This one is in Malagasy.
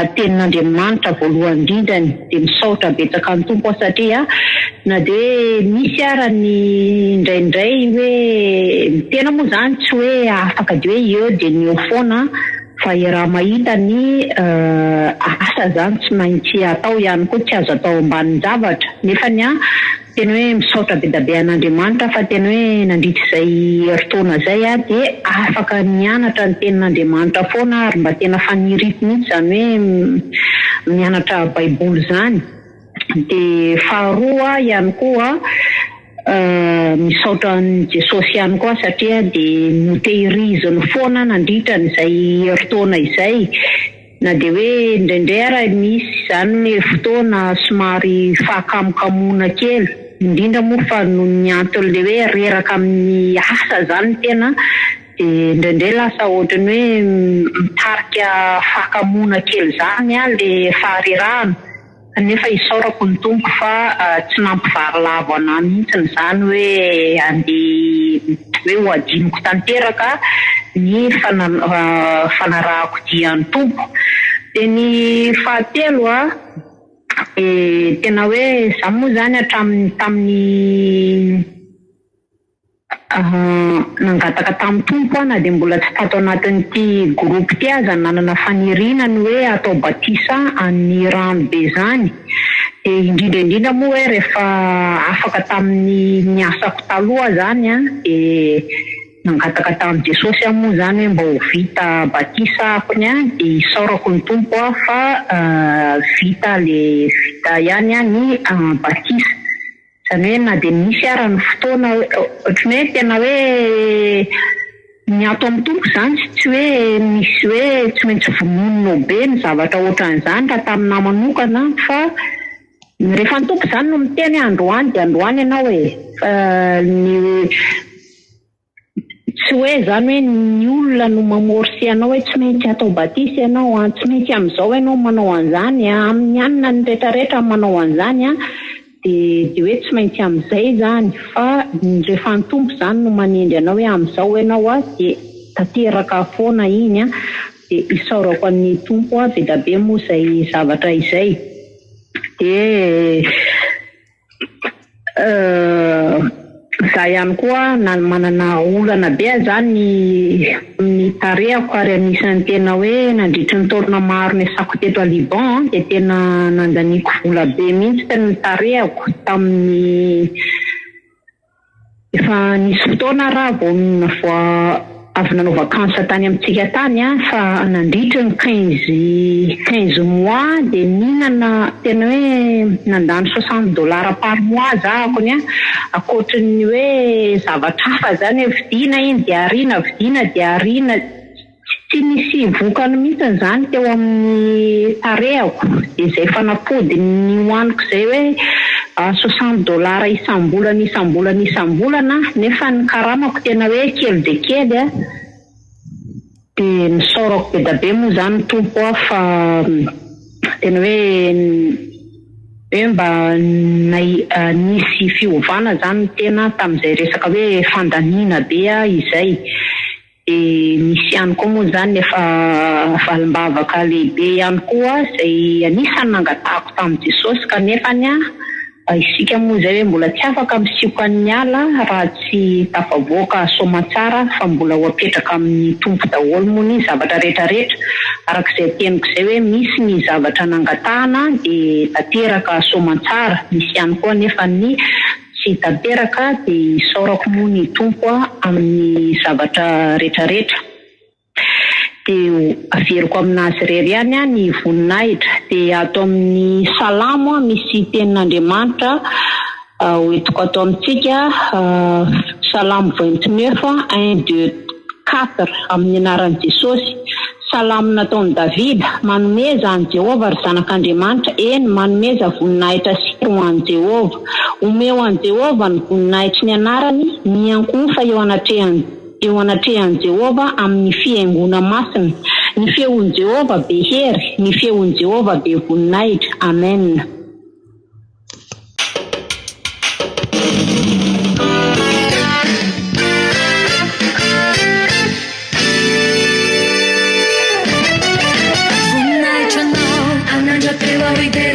tenin'Andriamanitra voalohany indrindrany dia misaotra betsaka ny tompo satria na dia misy ara ny indraindray hoe tena moa zany tsy hoe afaka dia hoe eo dia ny eo foana fa raha mahita ny asa zany tsy maintsy atao ihany koa tsy azo atao ambanin'ny zavatra nefa ny tena hoe misaotra be dabe an'Andriamanitra fa tena hoe nandritra izay heritaona zay dia afaka mianatra ny tenin'Andriamanitra foana ary mba tena faniriako mihitsy zany hoe mianatra baiboly zany dia faharoa ihany koa misaotra ny Jesosy ihany koa satria dia notehiriziny foana nandritra n'izay heritaona izay na dia hoe indraindray ara misy zany hoe fotoana somary fahakamokamoana kely indrindra moa fa noho ny antony hoe reraka amin'ny asa zany tena dia indraindray lasa ohatrany hoe mitarika fahakamoana kely zany le faharirahana nefa isaorako ny tompo fa tsy nampivary lavo anahy mihitsy zany hoe andeha hoe ho adiniko tanteraka ny fanarahako dian'ny tompo dia ny fahatelo tena hoe za moa zany tamin'ny nangataka tamin'ny tompo na dia mbola tsy tato anatin'ity groupe ty aza nanana fanirinany hoe atao batisa amin'ny rano be zany dia indrindra moa hoe rehefa afaka tamin'ny niasako taloha zany dia nangataka tamin'i Jesosy moa zany hoe mba ho vita batisa akony dia isaorako ny tompo fa vita ihany ny batisa zany hoe na dia misy ara ny fotoana ohatrany hoe tena hoe ny ato amin'ny tompo zany tsy hoe misy hoe tsy maintsy vononina be ny zavatra ohatran'izany raha taminah manokana fa rehefa ny tompo zany no miteny androany dia androany ianao fa tsy hoe zany hoe ny olona no mamorsi anao hoe tsy maintsy atao batisa ianao tsy maintsy amin'izao ianao manao an'izany amin'ny anina ny rehetrarehetra manao an'izany dia hoe tsy maintsy amin'izay zany fa rehefa ny tompo zany no manendry anao hoe amin'izao ianao dia tanteraka foana iny dia isaorako an'ny tompo be da be moa izay zavatra izay dia za ihany koa manana olana be zany ny tarehako ary anisan'ny tena hoe nandritry ny taona maro ny asako teto a Liban dia tena nandaniko vola be mihitsy tena ny tarehako tamin'ny efa nisy fotoana raha vao avy nanao vakansa tany amintsika tany fa nandritry ny 15 mois dia ninana tena hoe nandany $60 par mois zakony akoatrin'ny hoe zavatra hafa zany hoe vidiana iny dia ariana tsy nisy vokany mihitsy zany teo amin'ny tarehako dia izay fanapody ny hoaniko izay hoe $60 isam-bolana nefa ny karamako tena hoe kely dia kely dia nisaorako be da be moa zany tompo fa tena hoe mba nisy fiovana zany tena tamin'izay resaka hoe fandaniana be izay misy ihany koa moa zany efa valim-bavaka lehibe ihany koa izay anisany nangatahako tamin'i Jesosy kanefa isika moa zay hoe mbola tsy afaka misioka ny ala raha tsy tafavoaka soma tsara fa mbola ho apetraka amin'ny tompo daholo moa ny zavatra rehetrarehetra arak'izay teniko izay hoe misy ny zavatra nangatahana dia tanteraka soma tsara misy ihany koa nefa ny tsy tanteraka dia isaorako moa ny tompo amin'ny zavatra rehetrarehetra dia averiko aminazy irery ihany ny voninahitra dia ato amin'ny salamo misy tenin'Andriamanitra hoentiko ato amintsika salamo 29 1 2 4 amin'ny anaran'i Jesosy salamo nataon'i Davida manomeza an Jehova ry zanak'Andriamanitra eny manomeza voninahitra sy ho an Jehova omeo an Jehova ny voninahitry ny anarany miankofa eo anatrehan'i Jehova amin'ny fiaingona masina ny feon'i Jehova be hery ny feon'i Jehova be voninahitra amen. Voninahitra we did